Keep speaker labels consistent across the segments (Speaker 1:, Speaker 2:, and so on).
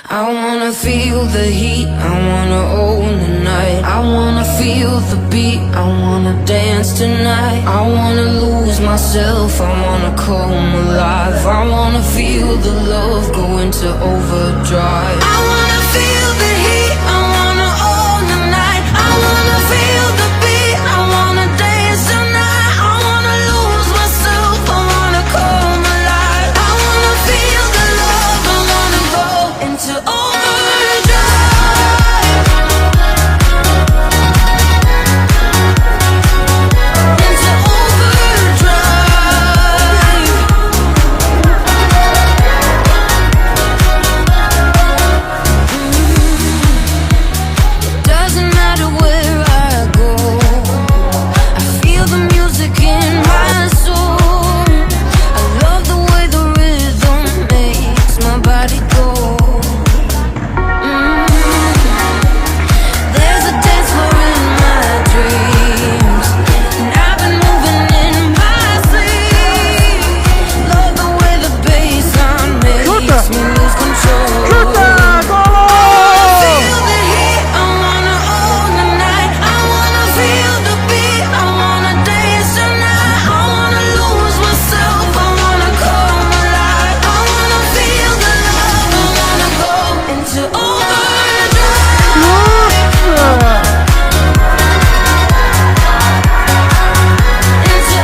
Speaker 1: I wanna feel the heat, I wanna own the night. I wanna feel the beat, I wanna dance tonight. I wanna lose myself, I wanna come alive. I wanna feel the love go into overdrive. I wanna feel the heat, I wanna own the night. I wanna feel the beat, I wanna dance tonight. I wanna lose myself, I wanna come alive. I wanna feel the love, I wanna go into overdrive. Into overdrive. Doesn't matter where I go, I feel the music in my soul. I love the way the rhythm makes my body go. There's a dance floor in my dreams, and I've been moving in my sleep. Love the way the bassline makes me lose control. Feel the heat, I wanna own the night. I wanna feel the beat, I wanna dance tonight. I wanna lose myself, I wanna come alive. I wanna feel the love, I wanna go into overdrive. Into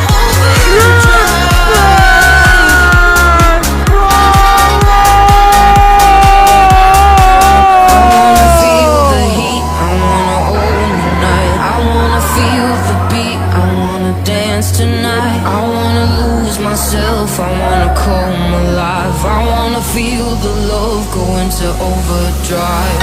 Speaker 1: tonight. I wanna lose myself, I wanna come alive. I wanna feel the love go into overdrive.